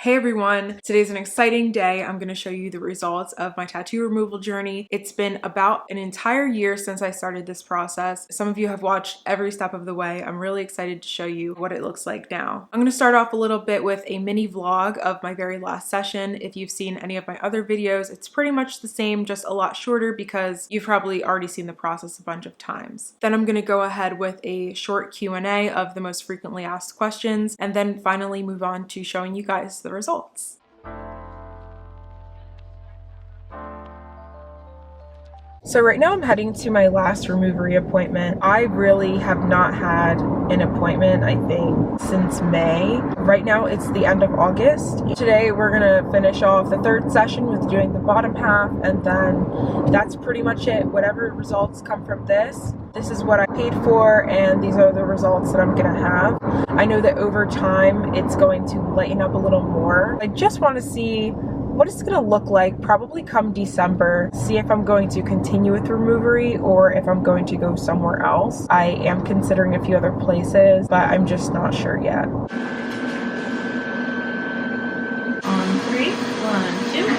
Hey everyone, today's an exciting day. I'm going to show you the results of my tattoo removal journey. It's been about an entire year since I started this process. Some of you have watched every step of the way. I'm really excited to show you what it looks like now. I'm going to start off a little bit with a mini vlog of my very last session. If you've seen any of my other videos, it's pretty much the same, just a lot shorter because you've probably already seen the process a bunch of times. Then I'm going to go ahead with a short Q&A of the most frequently asked questions, and then finally move on to showing you guys the results. So right now I'm heading to my last removery appointment. I really have not had an appointment, I think, since May. Right now it's the end of August. Today we're gonna finish off the third session with doing the bottom half, and then that's pretty much it. Whatever results come from this is what I paid for, and these are the results that I'm gonna have. I know that over time it's going to lighten up a little more. I just want to see what it's gonna look like probably come December, see if I'm going to continue with removery or if I'm going to go somewhere else. I am considering a few other places, but I'm just not sure yet. On 3, 1, 2.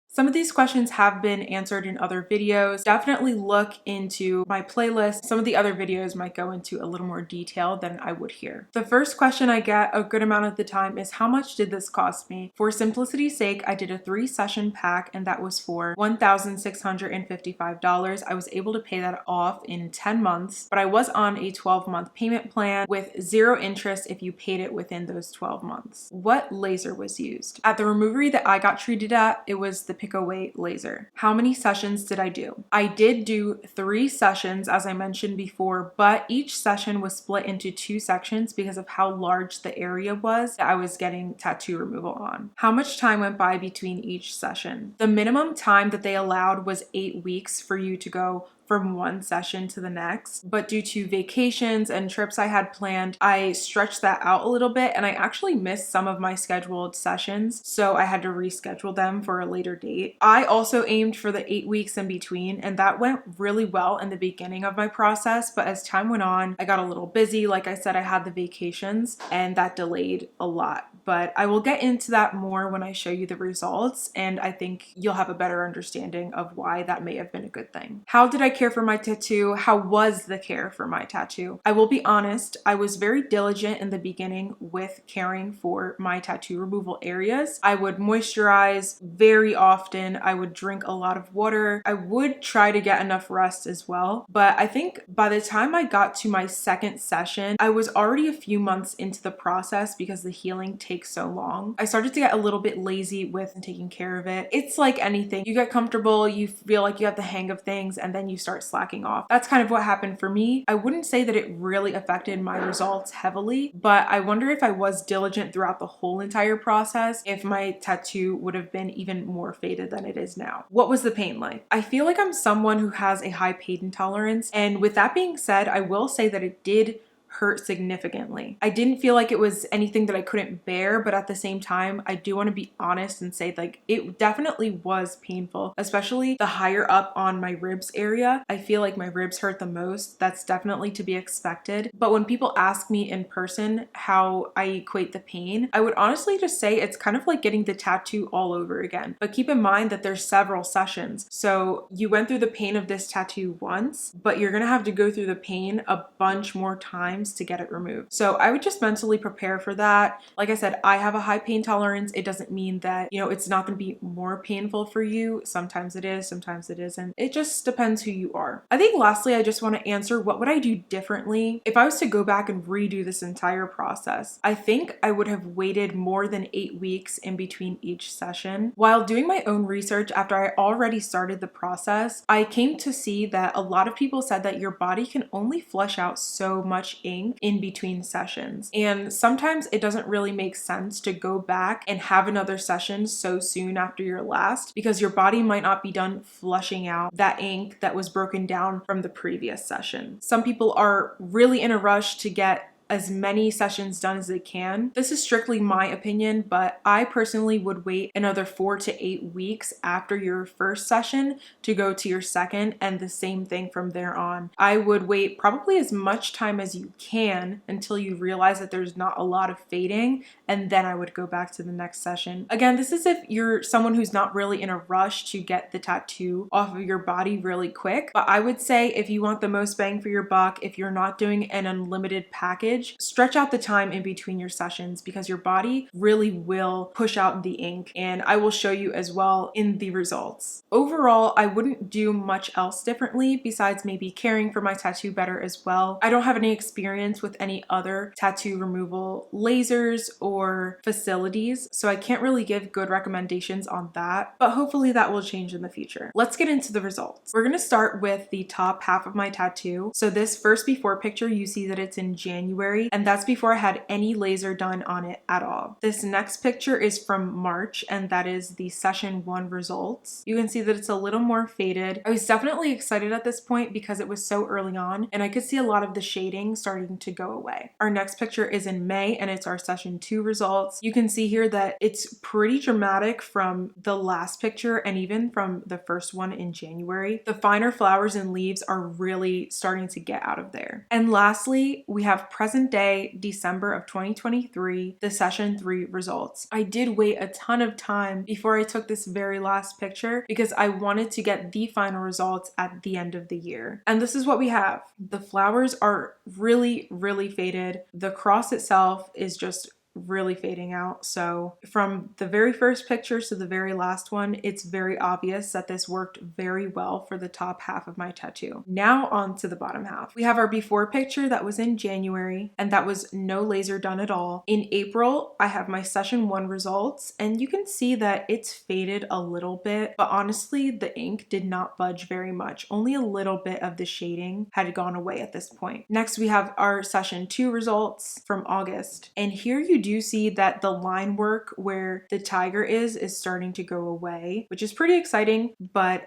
Some of these questions have been answered in other videos. Definitely look into my playlist. Some of the other videos might go into a little more detail than I would here. The first question I get a good amount of the time is, how much did this cost me? For simplicity's sake, I did a 3-session pack and that was for $1,655. I was able to pay that off in 10 months, but I was on a 12-month payment plan with 0 interest if you paid it within those 12 months. What laser was used? At the removery that I got treated at, it was the Pick-Away laser. How many sessions did I do? I did do 3 sessions, as I mentioned before, but each session was split into 2 sections because of how large the area was that I was getting tattoo removal on. How much time went by between each session? The minimum time that they allowed was 8 weeks for you to go from one session to the next, but due to vacations and trips I had planned, I stretched that out a little bit and I actually missed some of my scheduled sessions, so I had to reschedule them for a later date. I also aimed for the 8 weeks in between, and that went really well in the beginning of my process, but as time went on, I got a little busy. Like I said, I had the vacations and that delayed a lot, but I will get into that more when I show you the results, and I think you'll have a better understanding of why that may have been a good thing. How did I care for my tattoo? How was the care for my tattoo? I will be honest, I was very diligent in the beginning with caring for my tattoo removal areas. I would moisturize very often. I would drink a lot of water. I would try to get enough rest as well. But I think by the time I got to my second session, I was already a few months into the process because the healing takes so long. I started to get a little bit lazy with taking care of it. It's like anything. You get comfortable, you feel like you have the hang of things, and then you start slacking off. That's kind of what happened for me. I wouldn't say that it really affected my results heavily, but I wonder if I was diligent throughout the whole entire process, if my tattoo would have been even more faded than it is now. What was the pain like? I feel like I'm someone who has a high pain intolerance, and with that being said, I will say that it did hurt significantly. I didn't feel like it was anything that I couldn't bear, but at the same time, I do want to be honest and say, like, it definitely was painful, especially the higher up on my ribs area. I feel like my ribs hurt the most. That's definitely to be expected. But when people ask me in person how I equate the pain, I would honestly just say it's kind of like getting the tattoo all over again. But keep in mind that there's several sessions. So you went through the pain of this tattoo once, but you're gonna have to go through the pain a bunch more times to get it removed. So I would just mentally prepare for that. Like I said, I have a high pain tolerance. It doesn't mean that, you know, it's not going to be more painful for you. Sometimes it is, sometimes it isn't. It just depends who you are. I think lastly, I just want to answer, what would I do differently if I was to go back and redo this entire process? I think I would have waited more than 8 weeks in between each session. While doing my own research after I already started the process, I came to see that a lot of people said that your body can only flush out so much ink in between sessions. And sometimes it doesn't really make sense to go back and have another session so soon after your last, because your body might not be done flushing out that ink that was broken down from the previous session. Some people are really in a rush to get as many sessions done as they can. This is strictly my opinion, but I personally would wait another 4 to 8 weeks after your first session to go to your second, and the same thing from there on. I would wait probably as much time as you can until you realize that there's not a lot of fading, and then I would go back to the next session. Again, this is if you're someone who's not really in a rush to get the tattoo off of your body really quick, but I would say if you want the most bang for your buck, if you're not doing an unlimited package, stretch out the time in between your sessions, because your body really will push out the ink, and I will show you as well in the results. Overall, I wouldn't do much else differently besides maybe caring for my tattoo better as well. I don't have any experience with any other tattoo removal lasers or facilities, so I can't really give good recommendations on that, but hopefully that will change in the future. Let's get into the results. We're gonna start with the top half of my tattoo. So this first before picture, you see that it's in January, and that's before I had any laser done on it at all. This next picture is from March, and that is the session 1 results. You can see that it's a little more faded. I was definitely excited at this point because it was so early on, and I could see a lot of the shading starting to go away. Our next picture is in May, and it's our session 2 results. You can see here that it's pretty dramatic from the last picture and even from the first one in January. The finer flowers and leaves are really starting to get out of there. And lastly, we have present day December of 2023, the session 3 results. I did wait a ton of time before I took this very last picture because I wanted to get the final results at the end of the year. And this is what we have. The flowers are really, really faded. The cross itself is just really fading out. So from the very first picture to the very last one, it's very obvious that this worked very well for the top half of my tattoo. Now on to the bottom half. We have our before picture that was in January, and that was no laser done at all. In April, I have my session 1 results, and you can see that it's faded a little bit, but honestly, the ink did not budge very much. Only a little bit of the shading had gone away at this point. Next, we have our session 2 results from August, and here you do see that the line work where the tiger is starting to go away, which is pretty exciting, but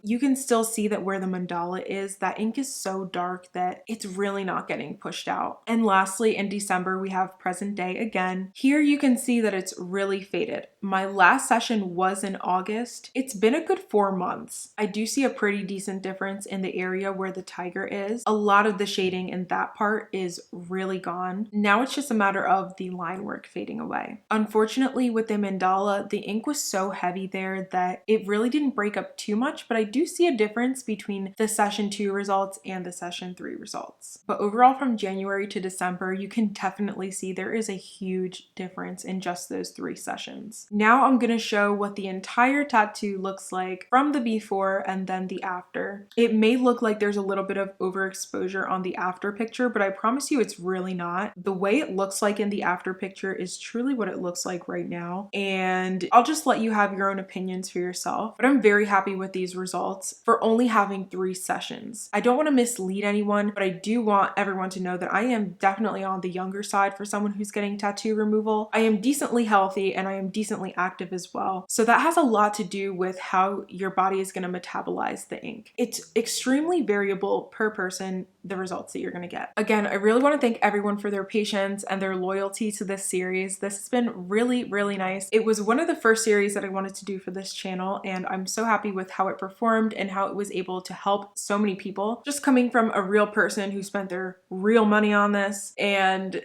you can still see that where the mandala is, that ink is so dark that it's really not getting pushed out. And lastly, in December, we have present day again. Here you can see that it's really faded. My last session was in August. It's been a good 4 months. I do see a pretty decent difference in the area where the tiger is. A lot of the shading in that part is really gone. Now it's just a matter of the line work fading away. Unfortunately, with the mandala, the ink was so heavy there that it really didn't break up too much, but I do see a difference between the session 2 results and the session 3 results. But overall, from January to December, you can definitely see there is a huge difference in just those 3 sessions. Now I'm going to show what the entire tattoo looks like from the before and then the after. It may look like there's a little bit of overexposure on the after picture, but I promise you it's really not. The way it looks like in the after picture is truly what it looks like right now, and I'll just let you have your own opinions for yourself, but I'm very happy with these results for only having 3 sessions. I don't want to mislead anyone, but I do want everyone to know that I am definitely on the younger side for someone who's getting tattoo removal. I am decently healthy and I am decently active as well, so that has a lot to do with how your body is going to metabolize the ink. It's extremely variable per person, the results that you're going to get. Again, I really want to thank everyone for their patience and their loyalty to this series. This has been really, really nice. It was one of the first series that I wanted to do for this channel, and I'm so happy with how it performed and how it was able to help so many people. Just coming from a real person who spent their real money on this and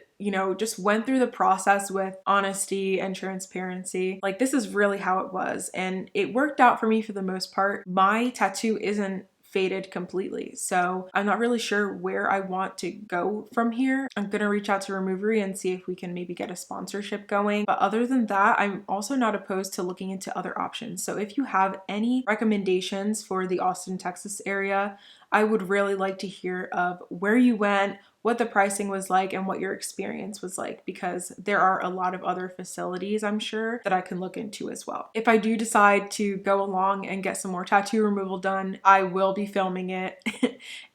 just went through the process with honesty and transparency. Like, this is really how it was, and it worked out for me for the most part. My tattoo isn't faded completely, so I'm not really sure where I want to go from here. I'm gonna reach out to Removery and see if we can maybe get a sponsorship going, but other than that, I'm also not opposed to looking into other options. So if you have any recommendations for the Austin, Texas area, I would really like to hear of where you went, what the pricing was like, and what your experience was like, because there are a lot of other facilities, I'm sure, that I can look into as well. If I do decide to go along and get some more tattoo removal done, I will be filming it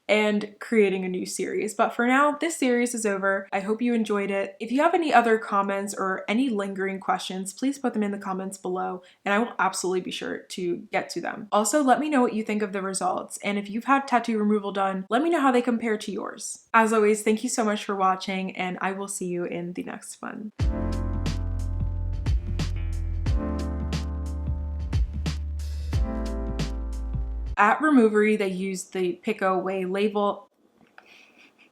and creating a new series. But for now, this series is over. I hope you enjoyed it. If you have any other comments or any lingering questions, please put them in the comments below and I will absolutely be sure to get to them. Also, let me know what you think of the results, and if you've had tattoo removal done, let me know how they compare to yours. As always, thank you so much for watching, and I will see you in the next one. At Removery, they used the Pick Away label